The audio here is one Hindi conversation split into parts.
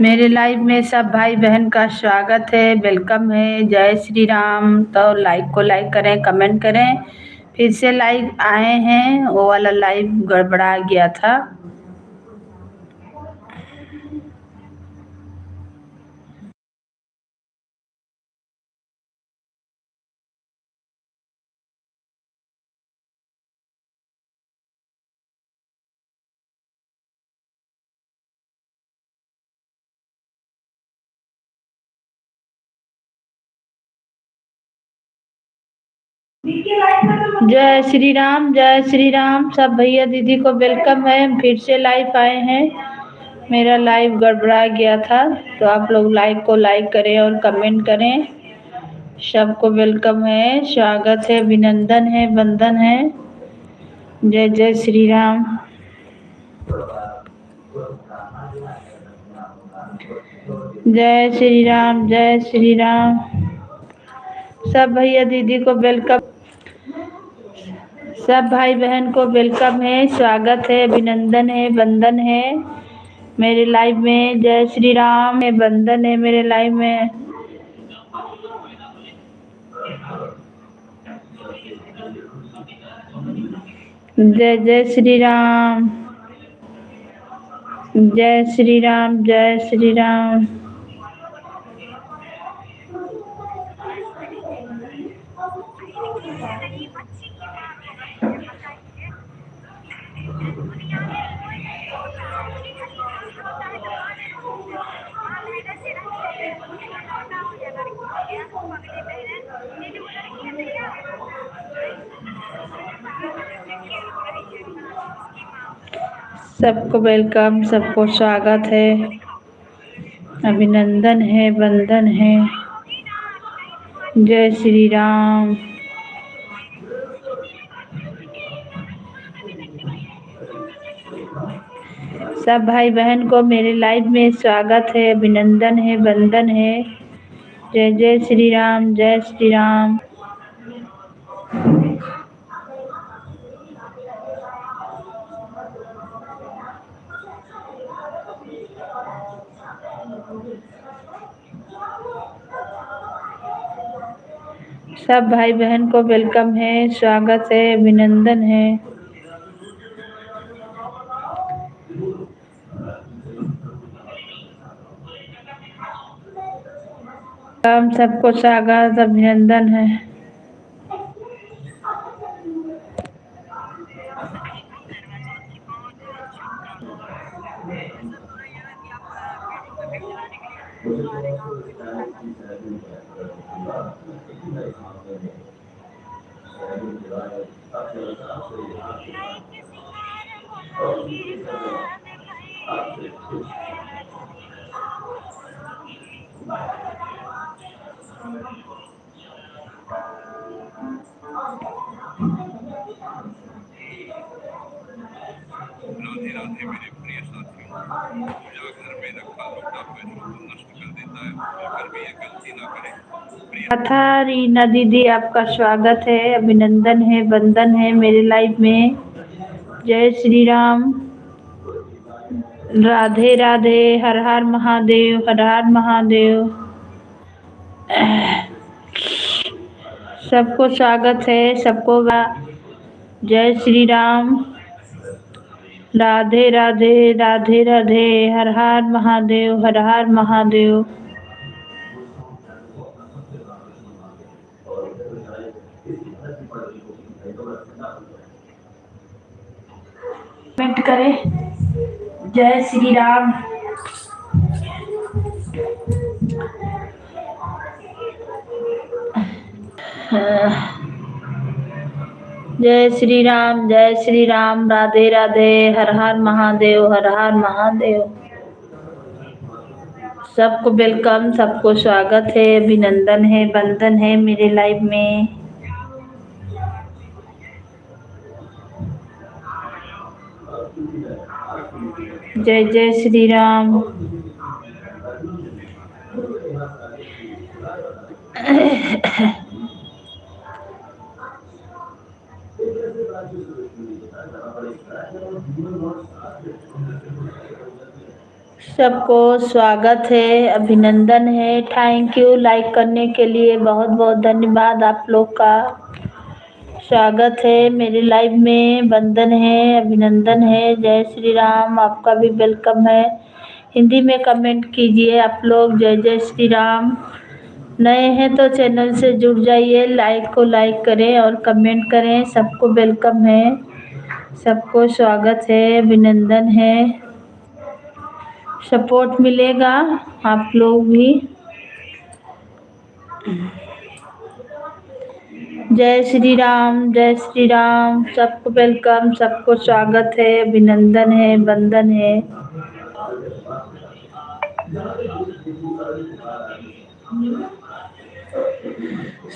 मेरे लाइव में सब भाई बहन का स्वागत है, वेलकम है। जय श्री राम। तो लाइक को लाइक करें, कमेंट करें। फिर से लाइव आए हैं, वो वाला लाइव गड़बड़ा गया था। जय श्री राम, जय श्री राम। सब भैया दीदी को वेलकम है। हम फिर से लाइव आए हैं। मेरा लाइव गड़बड़ा गया था, तो आप लोग लाइव को लाइक करें और कमेंट करें। सबको वेलकम है, स्वागत है, अभिनंदन है, वंदन है। जय जय श्री राम। जय श्री राम, जय श्री राम। सब भैया दीदी को वेलकम, सब भाई बहन को वेलकम है, स्वागत है, अभिनंदन है, वंदन है मेरे लाइव में। जय श्री राम है, वंदन है मेरे लाइव में। जय जय श्री राम, जय श्री राम, जय श्री राम। सबको वेलकम, सबको स्वागत है, अभिनंदन है, वंदन है। जय श्री राम। सब भाई बहन को मेरे लाइव में स्वागत है, अभिनंदन है, वंदन है। जय जय श्री राम, जय श्री राम। सब भाई बहन को वेलकम है, स्वागत है, अभिनंदन है। हम सबको स्वागत, अभिनंदन है। राधे राधे मेरे प्रिय साथियों। पूजा घर में रखा लोटा पैसों को नष्ट कर देता है, भूलकर भी ये गलती ना करें। कथा रीना दीदी, आपका स्वागत है, अभिनंदन है, वंदन है मेरे लाइव में। जय श्री राम, राधे राधे, हर हर महादेव, हर हर महादेव। सबको स्वागत है, सबको जय श्री राम, राधे राधे, राधे राधे, हर हर महादेव, हर हर महादेव। कमेंट करें। जय श्री राम। जय श्री राम, जय श्री राम, राधे राधे, हर हर महादेव, हर हर महादेव। सबको वेलकम, सबको स्वागत है, अभिनंदन है, वंदन है मेरे लाइव में। जय जय श्री राम। सबको स्वागत है, अभिनंदन है। थैंक यू लाइक करने के लिए, बहुत बहुत धन्यवाद आप लोग का। स्वागत है मेरे लाइव में, वंदन है, अभिनंदन है, जय श्री राम। आपका भी वेलकम है। हिंदी में कमेंट कीजिए आप लोग, जय जय श्री राम। नए हैं तो चैनल से जुड़ जाइए, लाइक को लाइक करें और कमेंट करें। सबको वेलकम है, सबको स्वागत है, अभिनंदन है। सपोर्ट मिलेगा आप लोग भी। जय श्री राम, जय श्री राम। सबको वेलकम, सबको स्वागत है, अभिनंदन है, वंदन है।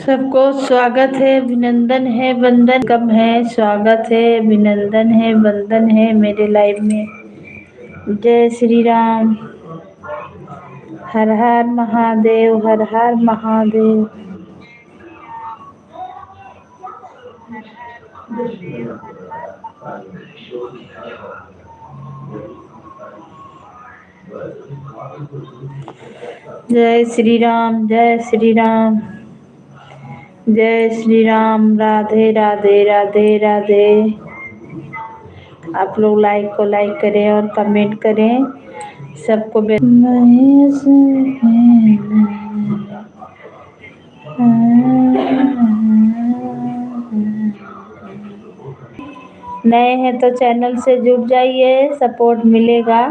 सबको स्वागत है, अभिनंदन है, वंदन कम है। स्वागत है, अभिनंदन है, वंदन है मेरे लाइव में। जय श्री राम। हर हर महादेव, हर हर महादेव। जय श्री राम, जय श्री राम, जय श्री राम। राधे राधे, राधे राधे। आप लोग लाइक को लाइक करें और कमेंट करें। सबको नए हैं तो चैनल से जुड़ जाइए, सपोर्ट मिलेगा।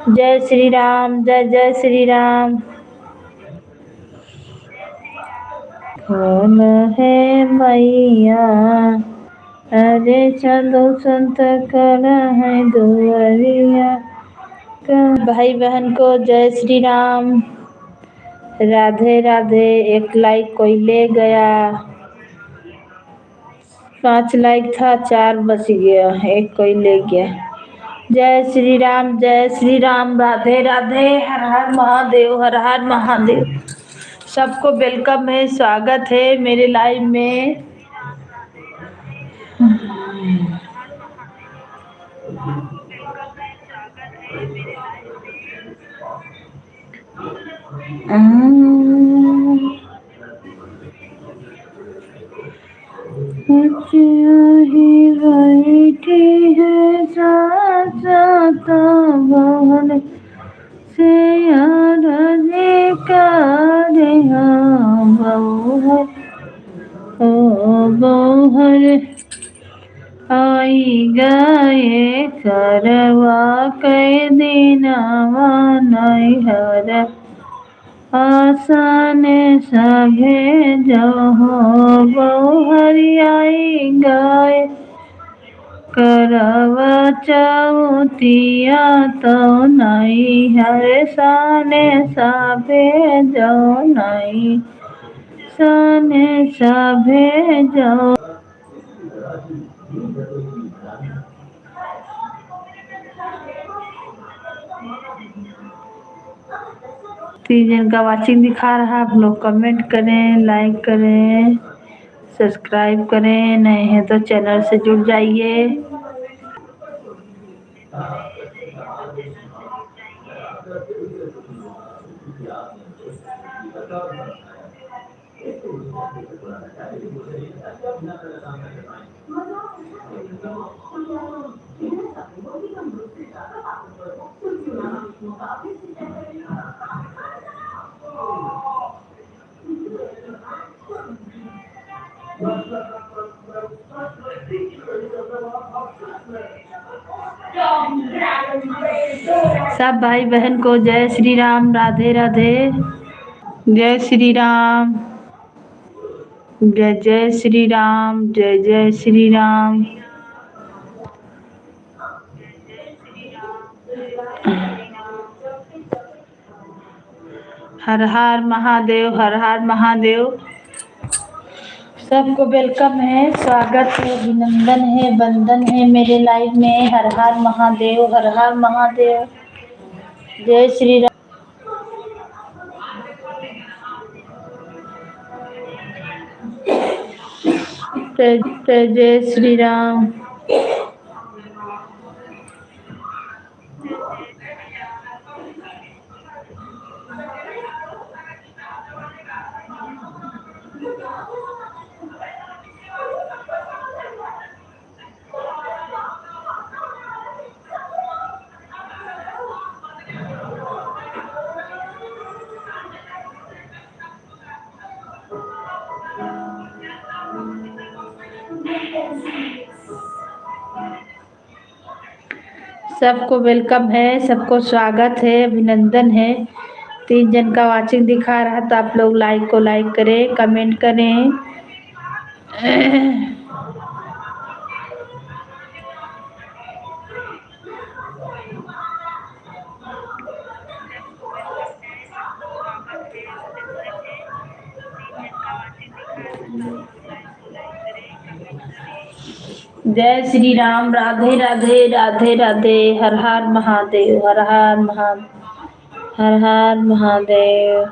जय श्री राम, जय जय श्री राम। कौन है मैया, अरे चलो संत कर है दुआरिया। भाई बहन को जय श्री राम, राधे राधे। एक लाइक कोई ले गया, 5 लाइक था, 4 बच गया, एक कोई ले गया। जय श्री राम, जय श्री राम, राधे राधे। हर हर महादेव, हर हर महादेव। सबको वेलकम है, स्वागत है मेरे लाइव में। ही बैठी है साता बहन से आरज़ी करे बहर, ओ बहर आई गए करवा के दिनवा नैहर। आसान सभे जहो बहुहरियाई गाय करवा चौतिया तो नहीं हर साने सभे जो नहीं साने सभे जो। तीन का वाचिंग दिखा रहा है। आप लोग कमेंट करें, लाइक करें, सब्सक्राइब करें। नए हैं तो चैनल से जुड़ जाइए। सब भाई बहन को जय श्री राम, राधे राधे। जय श्री राम, जय जय श्री राम, जय जय श्री राम। हर हर महादेव, हर हर महादेव। सबको वेलकम है, स्वागत है, अभिनंदन है, वंदन है मेरे लाइव में। हर हर महादेव, हर हर महादेव। जय श्री राम। जय श्री राम। सबको वेलकम है, सबको स्वागत है, अभिनंदन है। 3 जन का वाचिंग दिखा रहा तो आप लोग लाइक को लाइक करें, कमेंट करें। जय श्री राम। राधे राधे, राधे राधे। हर हर महादेव, हर हर महादेव, हर हर महादेव।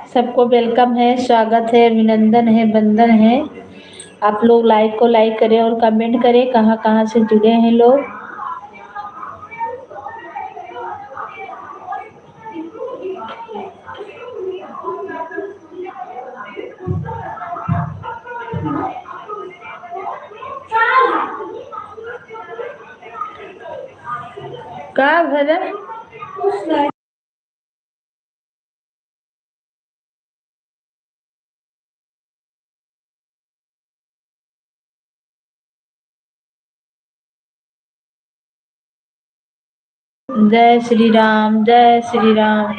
सबको वेलकम है, स्वागत है, अभिनंदन है, वंदन है। आप लोग लाइक को लाइक करें और कमेंट करें कहाँ कहाँ से जुड़े हैं लोग। का भला जय श्री राम, जय श्री राम।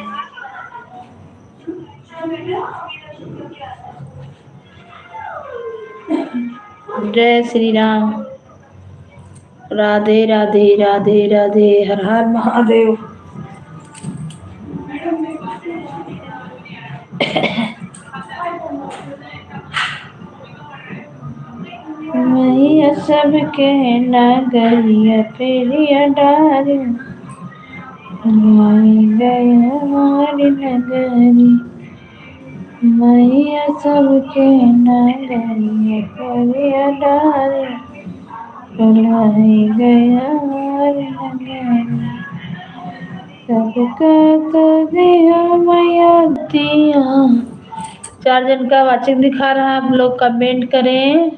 जय श्री राम। राधे राधे, राधे राधे। हर हर महादेव। मैया सबके नगरिया फेरिया डार गए हमारी नगरी। मैया सबके नगरिया फेरिया डार गया हमारी नगरी। सबका तो दिया मैया दिया। 4 जन का वाचिंग दिखा रहा है, आप लोग कमेंट करें।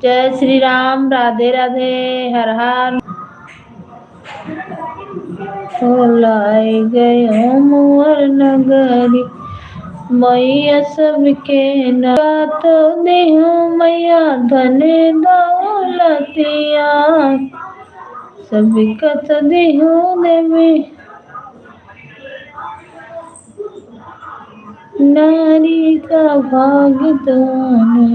जय श्री राम। राधे राधे, हर हर। लाई गए मोर नगरी। मैया सबके नगात देहो मैया धन दौलतिया। सबकत देहो देवी नारी का भाग्यवान है।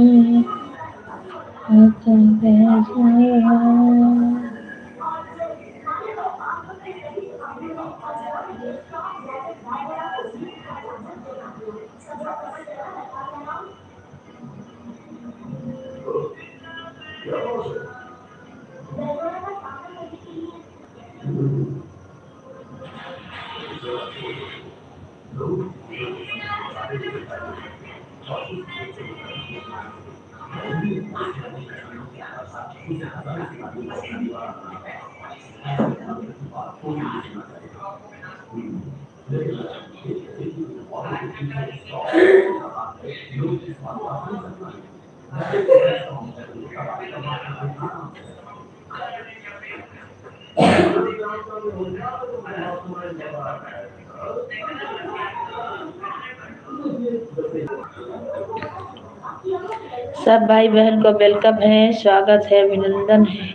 सब भाई बहन को वेलकम है, स्वागत है, अभिनंदन है।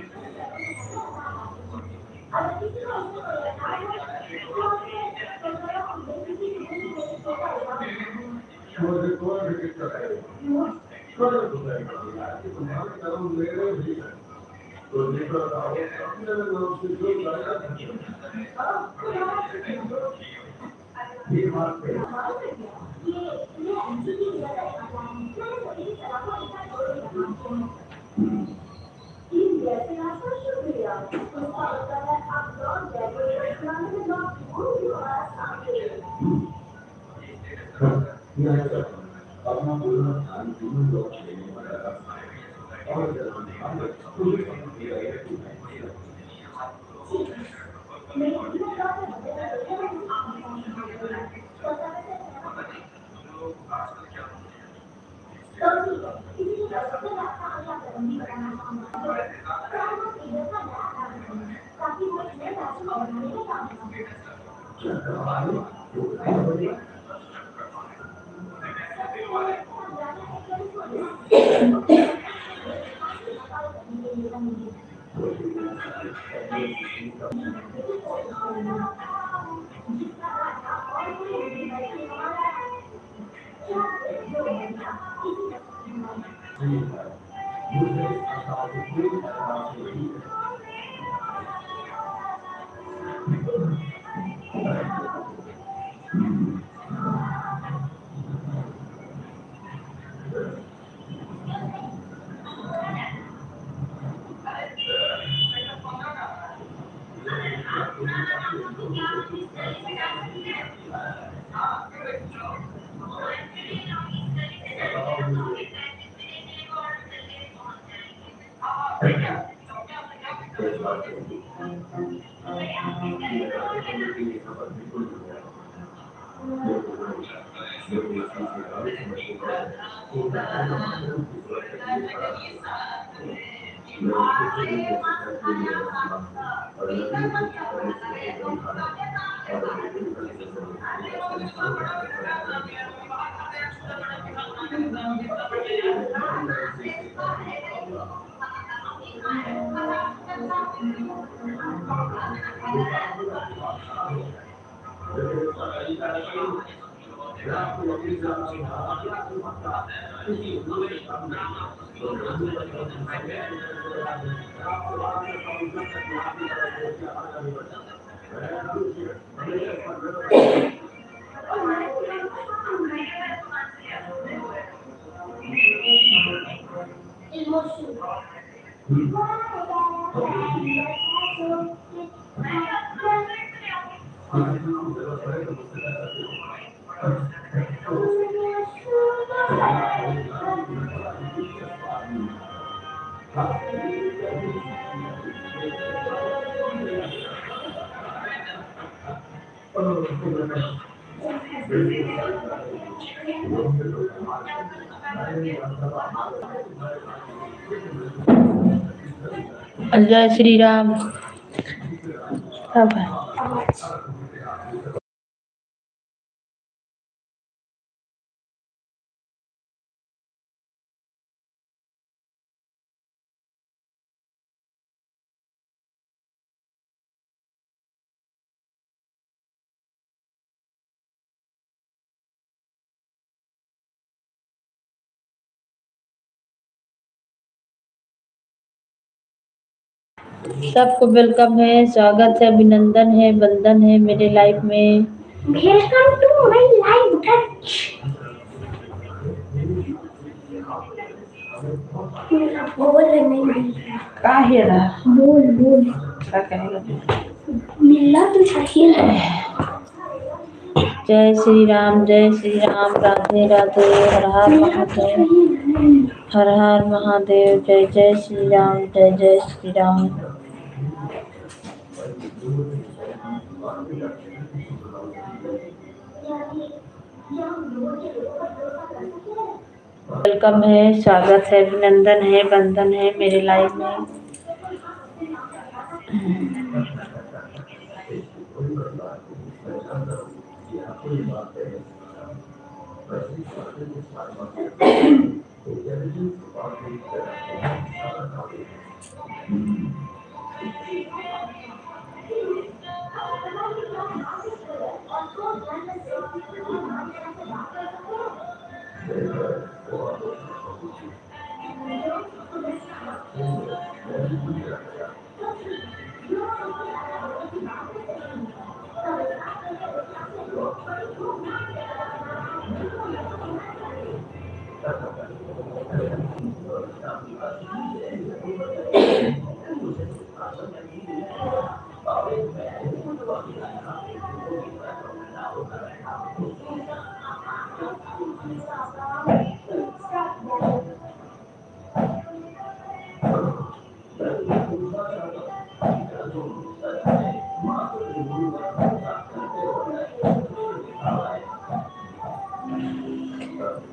जय श्री राम। सब है। सबको वेलकम है, स्वागत है, अभिनंदन है, वंदन है मेरे लाइफ में। Welcome to my live touch. बोल नहीं का है रहा, बोल क्या कहेगा, मिला तो चाहिए। जय श्री राम, जय श्री राम, राधे राधे, हर हर महादेव, हर हर महादेव, जय जय श्री राम, जय जय श्री राम। वेलकम है, स्वागत है, अभिनंदन है, वंदन है मेरे लाइफ में।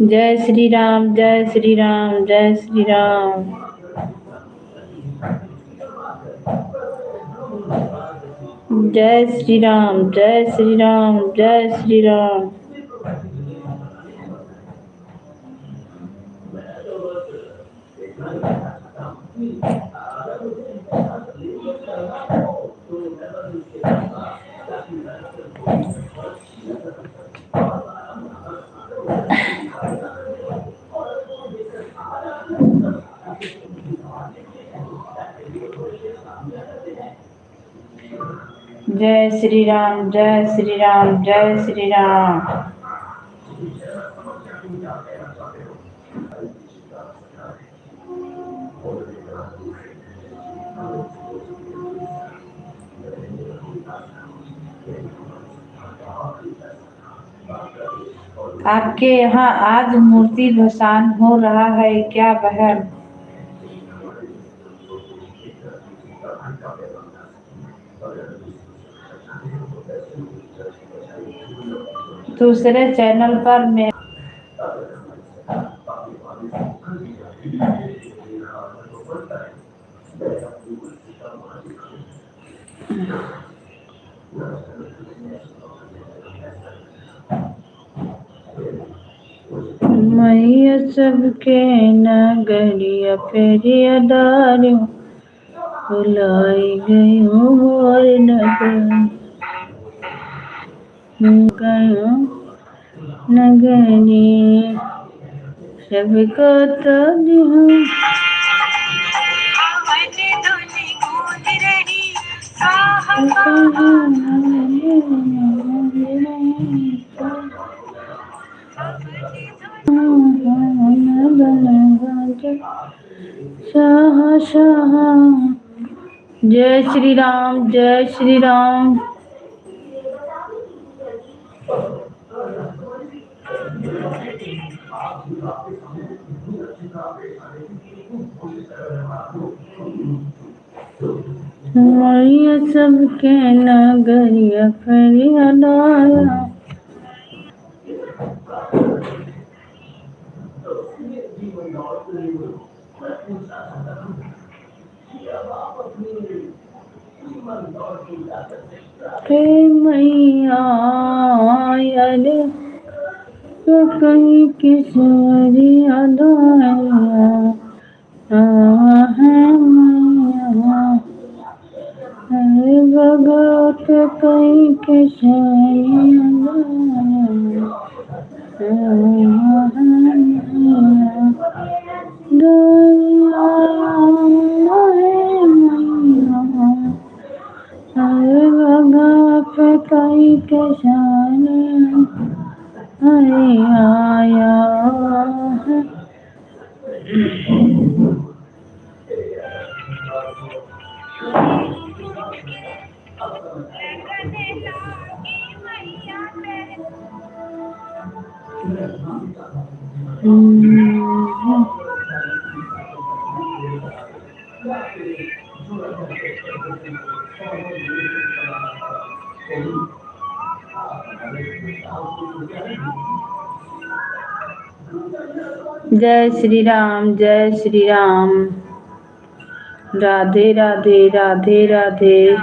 जय श्री राम, जय श्री राम, जय श्री राम। जय श्री राम, जय श्री राम, जय श्री राम। जय श्री राम, जय श्री राम, जय श्री राम। आपके यहाँ आज मूर्ति भसान हो रहा है क्या बहन? दूसरे चैनल पर मैं मैया सबके नगरिया फेरिया डारियों बुलाई गई हूँ और नगरियों नगरी सबको तो दिहूँ शाह शाह। जय श्री राम, जय श्री राम। मैया सबके नगरिया फेरिया डारियों मैया यारे तो कहीं किसरिया डारिया है मैया भगवत कहीं किसरिया कहीं के आया है। जय श्री राम, जय श्री राम। राधे राधे, राधे राधे।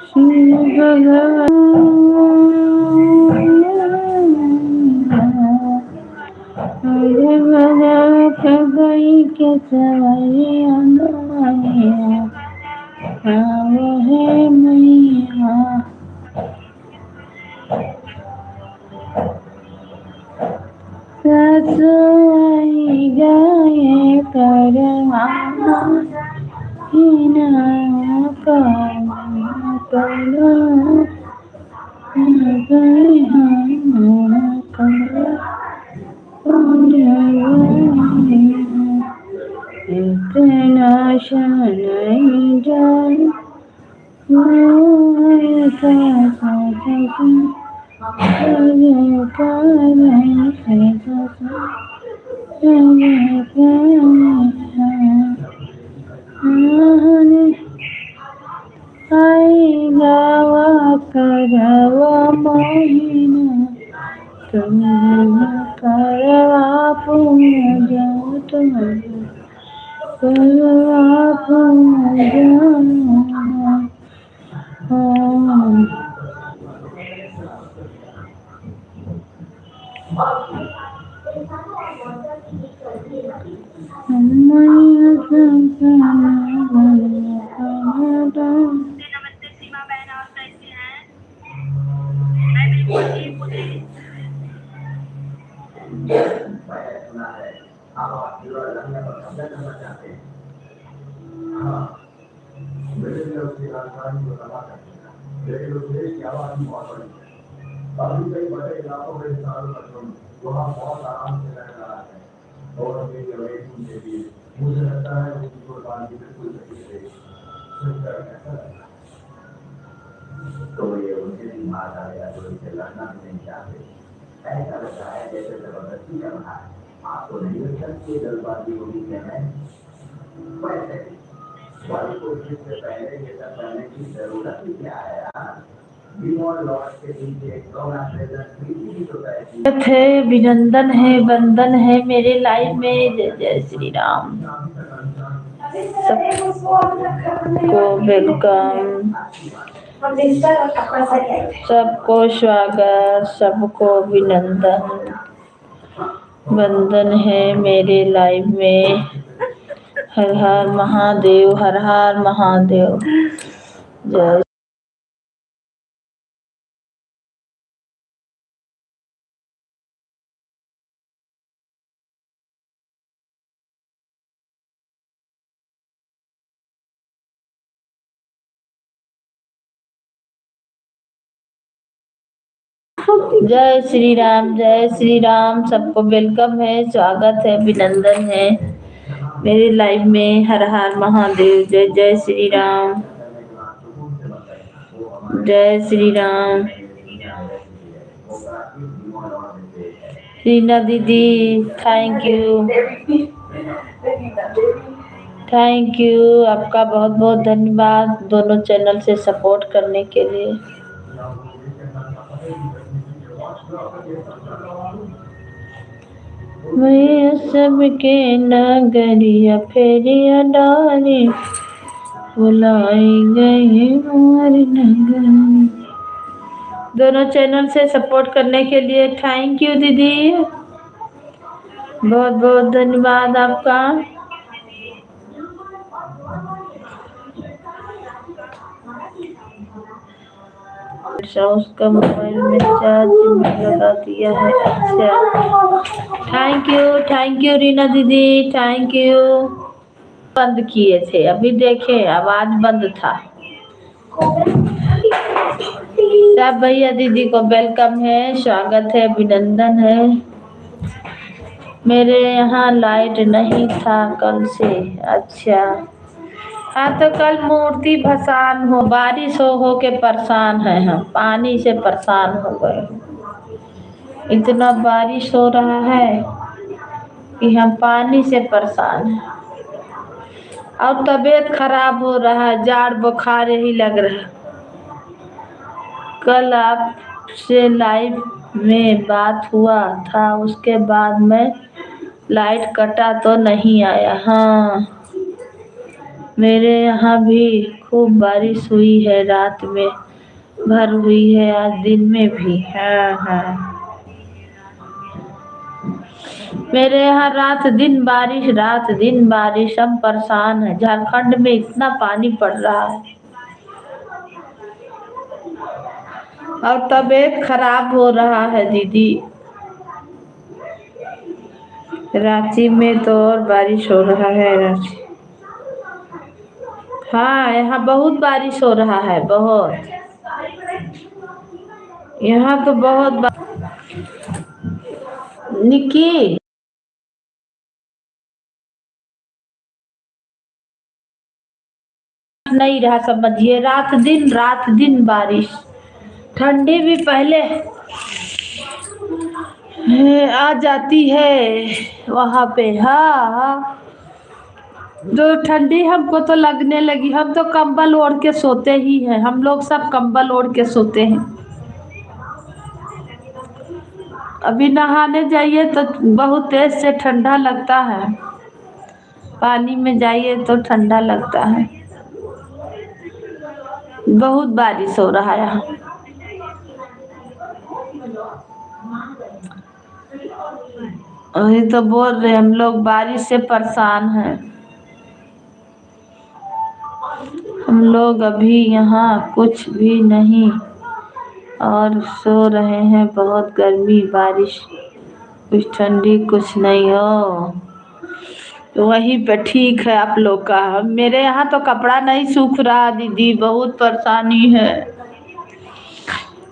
श्री भगवान के सवरिया मैया आओ है मैया। ससुराई गाये करवाना हिना करो इतना शनै जाय आई गावा करवा मोहिना तुम करवा पूजा तुम करवा पूजा। नमस्ते सीमा बहन, आप कैसी हैं? मैं बिल्कुल ठीक हूँ दीदी। सुना है आप आपकी और लंदन पर कब्जा करना चाहते हैं। हाँ, मेरे लिए उसकी राजधानी को तबाह कर दिया, लेकिन उस देश की आबादी बहुत बड़ी है। अभी कई बड़े इलाकों में सालों तक वहाँ बहुत आराम से रह रहा है और अपनी जवानी के लिए मुझे लगता है उसकी कुर्बानी बिल्कुल सही है। सुनकर ऐसा लगा तो ये उनके दिमाग आया तो इसे लड़ना भी नहीं चाहते। ऐसा लगता है जैसे जबरदस्ती कर रहा है। आपको नहीं लगता कि ये जल्दबाजी होगी क्या है? वैसे वाली कोशिश से पहले ये सब करने की जरूरत ही क्या है यार? लॉर्ड के पीछे कौन तो थे अभिनंदन है, वंदन है मेरे लाइफ में। जय जय श्री राम। सबको वेलकम, सबको स्वागत, सबको अभिनंदन वंदन है मेरे लाइफ में। हर हर महादेव, हर हर महादेव। जय जय श्री राम, जय श्री राम। सबको वेलकम है, स्वागत है, अभिनंदन है मेरी लाइफ में। हर हर महादेव। जय जय श्री राम, जय श्री राम। रीना दीदी थैंक यू, थैंक यू। आपका बहुत बहुत धन्यवाद दोनों चैनल से सपोर्ट करने के लिए। मैं सबके नगरिया फेरिया डाली बुलाई गई मोर नगर। दोनों चैनल से सपोर्ट करने के लिए थैंक यू दीदी, बहुत बहुत धन्यवाद आपका। उसका मोबाइल में चार्ज में लगा दिया है। अच्छा, थैंक यू रीना दीदी, थैंक यू। बंद किए थे, अभी देखे आवाज बंद था। सब भैया दीदी को वेलकम है, स्वागत है, अभिनंदन है। मेरे यहाँ लाइट नहीं था कल से। अच्छा, हाँ तो कल मूर्ति भसान हो, बारिश हो के परेशान है हम, पानी से परेशान हो गए। इतना बारिश हो रहा है कि हम पानी से परेशान हैं और तबीयत खराब हो रहा है, जाड़ बुखार ही लग रहा है। कल आपसे लाइव में बात हुआ था, उसके बाद में लाइट कटा तो नहीं आया। हाँ, मेरे यहाँ भी खूब बारिश हुई है, रात में भर हुई है, आज दिन में भी। हाँ हाँ, मेरे यहाँ रात दिन बारिश, हम परेशान है। झारखंड में इतना पानी पड़ रहा है और तबीयत खराब हो रहा है दीदी। रांची में तो और बारिश हो रहा है। रांची, हाँ यहाँ बहुत बारिश हो रहा है, बहुत। यहाँ तो निकी नहीं रहा, समझिए। रात दिन बारिश। ठंडी भी पहले आ जाती है वहाँ पे। हाँ, जो ठंडी हमको तो लगने लगी। हम तो कंबल ओढ़ के सोते ही हैं, हम लोग सब कंबल ओढ़ के सोते हैं। अभी नहाने जाइए तो बहुत तेज से ठंडा लगता है, पानी में जाइए तो ठंडा लगता है। बहुत बारिश हो रहा है यहाँ। वही तो बोल रहे, हम लोग बारिश से परेशान हैं। हम लोग अभी यहाँ कुछ भी नहीं और सो रहे हैं। बहुत गर्मी, बारिश, कुछ ठंडी कुछ नहीं हो। तो वहीं पे ठीक है आप लोग का। मेरे यहाँ तो कपड़ा नहीं सूख रहा दीदी, बहुत परेशानी है।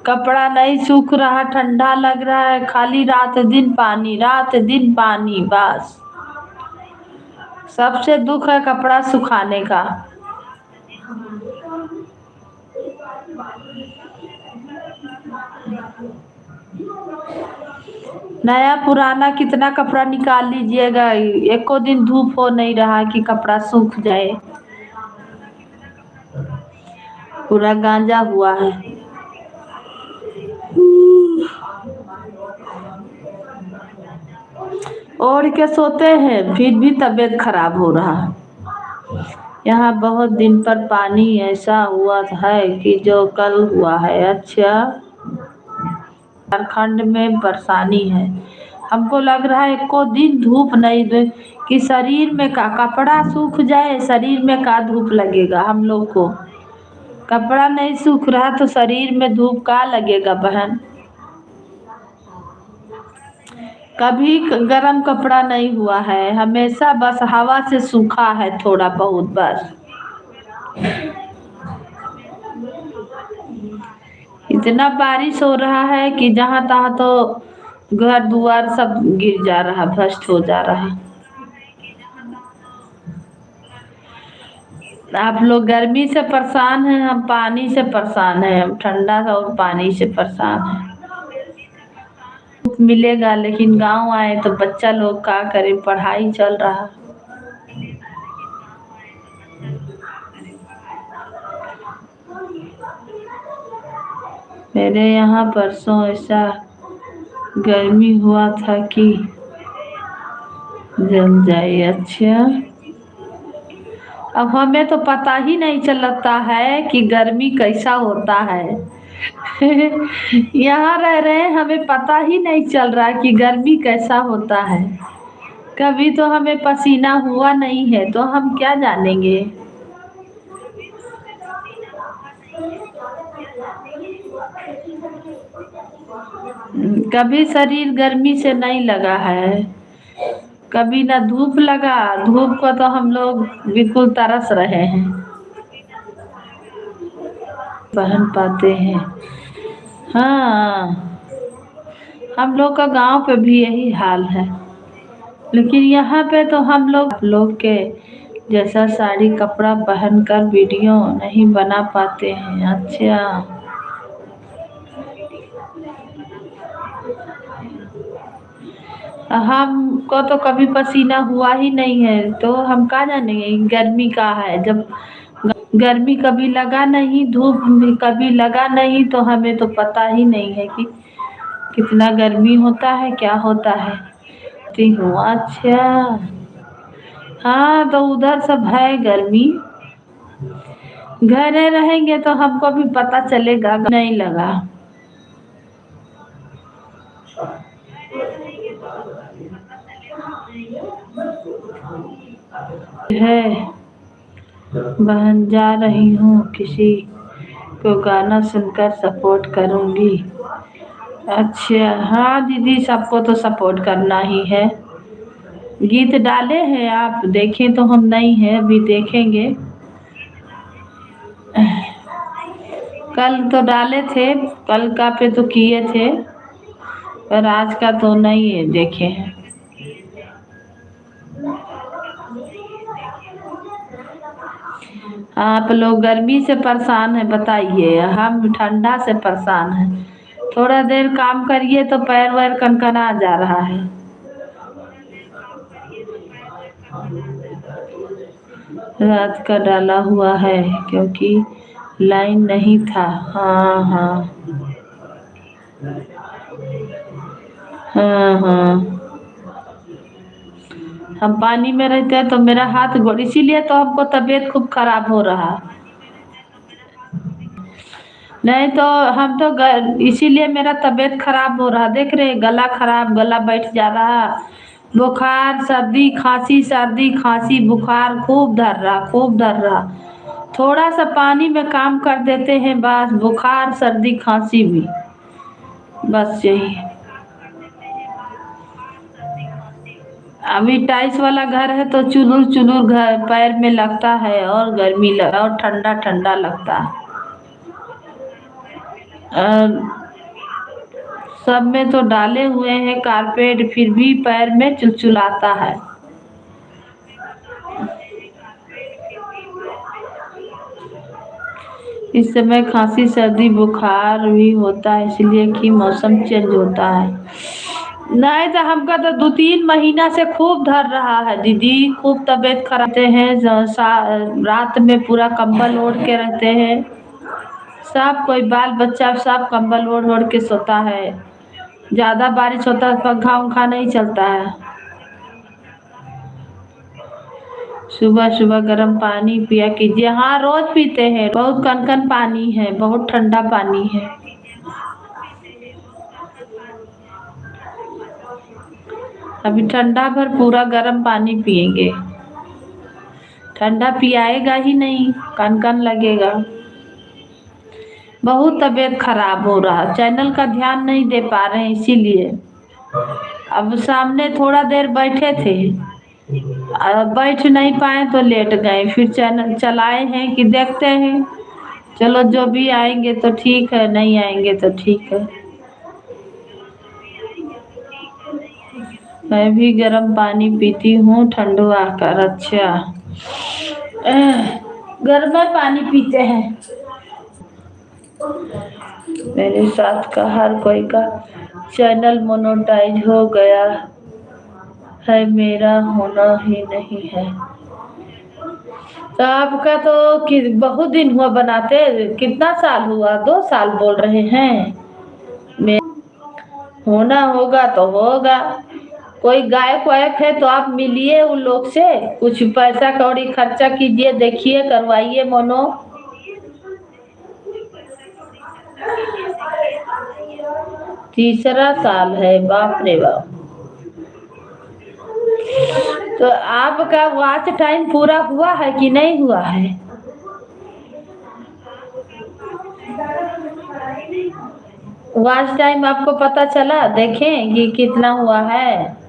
कपड़ा नहीं सूख रहा, ठंडा लग रहा है। खाली रात दिन पानी बस। सबसे दुख है कपड़ा सुखाने का। नया पुराना कितना कपड़ा निकाल लीजिएगा, एको दिन धूप हो नहीं रहा कि कपड़ा सूख जाए। पूरा गांजा हुआ है। ओढ़ के सोते हैं फिर भी तबीयत खराब हो रहा है। यहाँ बहुत दिन पर पानी ऐसा हुआ है कि जो कल हुआ है। अच्छा, झारखंड में परेशानी है। हमको लग रहा है एको दिन धूप नहीं दे कि शरीर में का कपड़ा सूख जाए। शरीर में का धूप लगेगा हम लोग को। कपड़ा नहीं सूख रहा तो शरीर में धूप का लगेगा बहन। कभी गरम कपड़ा नहीं हुआ है, हमेशा बस हवा से सूखा है थोड़ा बहुत बस। इतना बारिश हो रहा है कि जहाँ तहाँ तो घर दुआर सब गिर जा रहा, भ्रष्ट हो जा रहा। आप लोग गर्मी से परेशान हैं, हम पानी से परेशान हैं। हम ठंडा और पानी से परेशान हैं। मिलेगा लेकिन गांव आए तो बच्चा लोग का करे, पढ़ाई चल रहा। मेरे यहाँ परसों ऐसा गर्मी हुआ था कि जल जाए। अच्छा, अब हमें तो पता ही नहीं चलता है कि गर्मी कैसा होता है। यहाँ रह रहे हैं, हमें पता ही नहीं चल रहा कि गर्मी कैसा होता है। कभी तो हमें पसीना हुआ नहीं है तो हम क्या जानेंगे। कभी शरीर गर्मी से नहीं लगा है, कभी ना धूप लगा। धूप को तो हम लोग बिल्कुल तरस रहे हैं, पहन पाते हैं। हाँ, हम लोग का गांव पे भी यही हाल है, लेकिन यहाँ पे तो हम लोग के जैसा साड़ी कपड़ा पहनकर वीडियो नहीं बना पाते हैं। अच्छा, हमको तो कभी पसीना हुआ ही नहीं है तो हम क्या जानेंगे गर्मी का है। जब गर्मी कभी लगा नहीं, धूप भी कभी लगा नहीं, तो हमें तो पता ही नहीं है कि कितना गर्मी होता है, क्या होता है। ठीक हूँ। अच्छा, हाँ तो उधर सब है गर्मी। घरे रहेंगे तो हमको भी पता चलेगा। नहीं लगा। है बहन, जा रही हूँ, किसी को गाना सुनकर सपोर्ट करूँगी। अच्छा हाँ दीदी, सबको तो सपोर्ट करना ही है। गीत डाले हैं आप देखें तो? हम नहीं है, अभी देखेंगे। कल तो डाले थे, कल का पे तो किए थे, पर आज का तो नहीं है देखे हैं। आप लोग गर्मी से परेशान है बताइए, हम ठंडा से परेशान हैं। थोड़ा देर काम करिए तो पैर वैर कनकना जा रहा है। रात का डाला हुआ है क्योंकि लाइन नहीं था। हाँ हाँ हाँ हाँ, हम पानी में रहते हैं तो मेरा हाथ गोड़, इसीलिए तो हमको तबीयत खूब खराब हो रहा। नहीं तो हम तो इसीलिए मेरा तबीयत खराब हो रहा, देख रहे, गला खराब, गला बैठ जा रहा, बुखार सर्दी खांसी, सर्दी खांसी बुखार खूब धर रहा, खूब धर रहा। थोड़ा सा पानी में काम कर देते हैं बस बुखार सर्दी खांसी भी, बस यही। अभी टाइल्स वाला घर है तो चुलुर चुलुर घर पैर में लगता है और गर्मी और ठंडा ठंडा लगता है। सब में तो डाले हुए हैं कारपेट, फिर भी पैर में चुलचुलाता है। इस समय खांसी सर्दी बुखार भी होता है, इसलिए कि मौसम चेंज होता है। नहीं तो हमका तो 2-3 महीना से खूब धर रहा है दीदी, खूब तबीयत खराब हैं। रात में पूरा कंबल ओढ़ के रहते हैं, सब कोई बाल बच्चा सब कंबल ओढ़ ओढ़ के सोता है। ज्यादा बारिश होता है पंखा उंखा नहीं चलता है। सुबह सुबह गर्म पानी पिया कीजिए। हाँ रोज पीते हैं, बहुत कनकन पानी है, बहुत ठंडा पानी है। अभी ठंडा भर पूरा गर्म पानी पिएंगे, ठंडा पियाएगा ही नहीं, कनकन लगेगा। बहुत तबीयत खराब हो रहा, चैनल का ध्यान नहीं दे पा रहे हैं इसीलिए। अब सामने थोड़ा देर बैठे थे, बैठ नहीं पाए तो लेट गए, फिर चैनल चलाए हैं कि देखते हैं, चलो जो भी आएंगे तो ठीक है, नहीं आएंगे तो ठीक है। मैं भी गर्म पानी पीती हूँ ठंडवा कर। अच्छा गर्म पानी पीते हैं। मेरे साथ का हर कोई का चैनल मोनेटाइज हो गया है, मेरा होना ही नहीं है। तो आपका तो बहुत दिन हुआ बनाते, कितना साल हुआ? 2 साल बोल रहे हैं। होना होगा तो होगा, कोई गायक वायक है तो आप मिलिए उन लोग से, कुछ पैसा कौड़ी खर्चा कीजिए, देखिए करवाइए मोनो। तीसरा साल है, बाप रे बाप। तो आपका वॉच टाइम पूरा हुआ है कि नहीं हुआ है? वॉच टाइम आपको पता चला? देखें कि कितना हुआ है।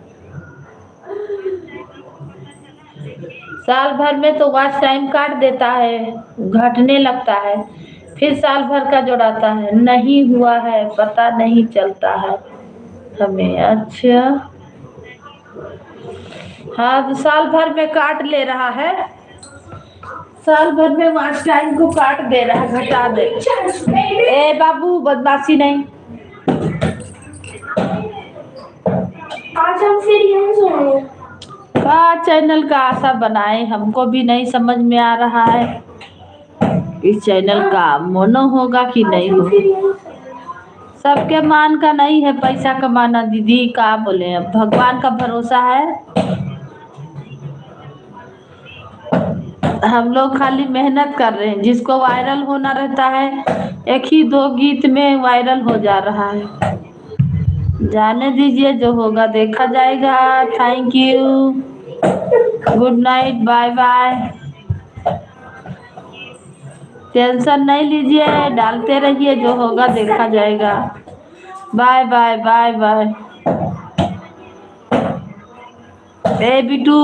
साल भर में तो वॉच टाइम काट देता है, घटने लगता है, फिर साल भर का जोड़ाता है। नहीं हुआ है, पता नहीं चलता है हमें। अच्छा हाँ तो साल भर में काट ले रहा है, साल भर में वॉच टाइम को काट दे रहा है, घटा दे। ए बाबू बदमाशी नहीं। आज हम सीरियस चैनल का आशा बनाए, हमको भी नहीं समझ में आ रहा है इस चैनल का मोनो होगा कि नहीं होगा। सबके मान का नहीं है पैसा कमाना दीदी, का बोले, अब भगवान का भरोसा है। हम लोग खाली मेहनत कर रहे हैं, जिसको वायरल होना रहता है 1 ही 2 गीत में वायरल हो जा रहा है। जाने दीजिए, जो होगा देखा जाएगा। Thank you. Good night, bye bye. Tension नहीं लीजिए, डालते रहिए, जो होगा देखा जाएगा। Bye bye bye bye. ए बिटू।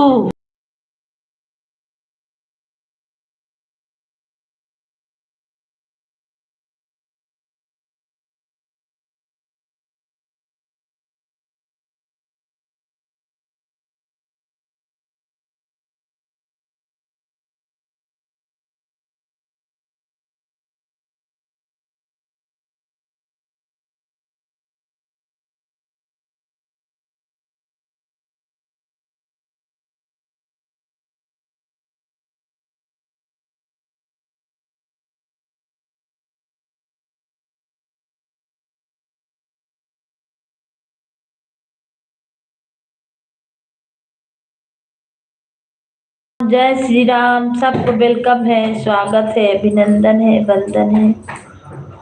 जय श्री राम, सबको वेलकम है, स्वागत है, अभिनंदन है, वंदन है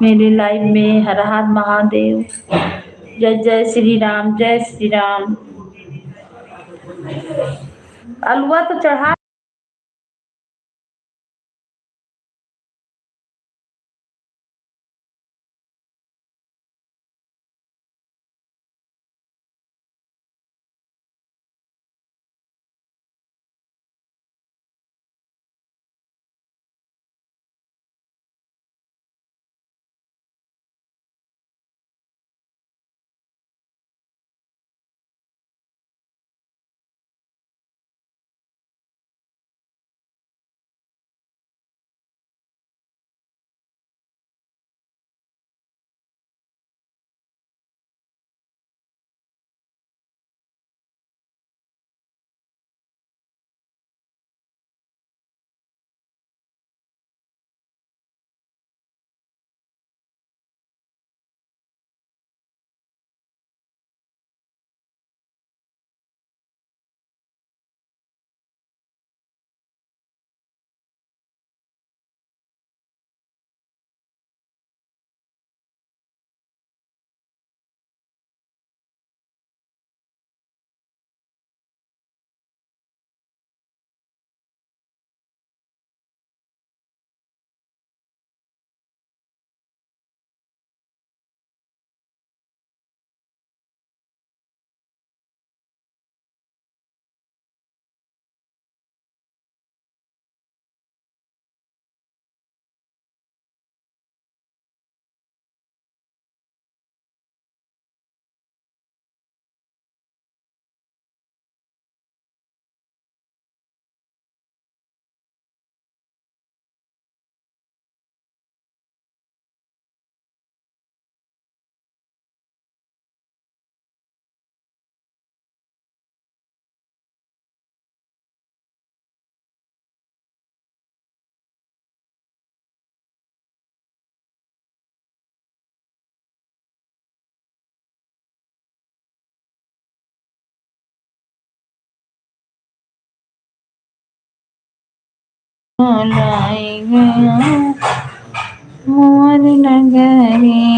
मेरे लाइव में। हर हर महादेव। जय जय श्री राम, जय श्री राम। अलुआ तो चढ़ा। लाई गया मोर नगरी।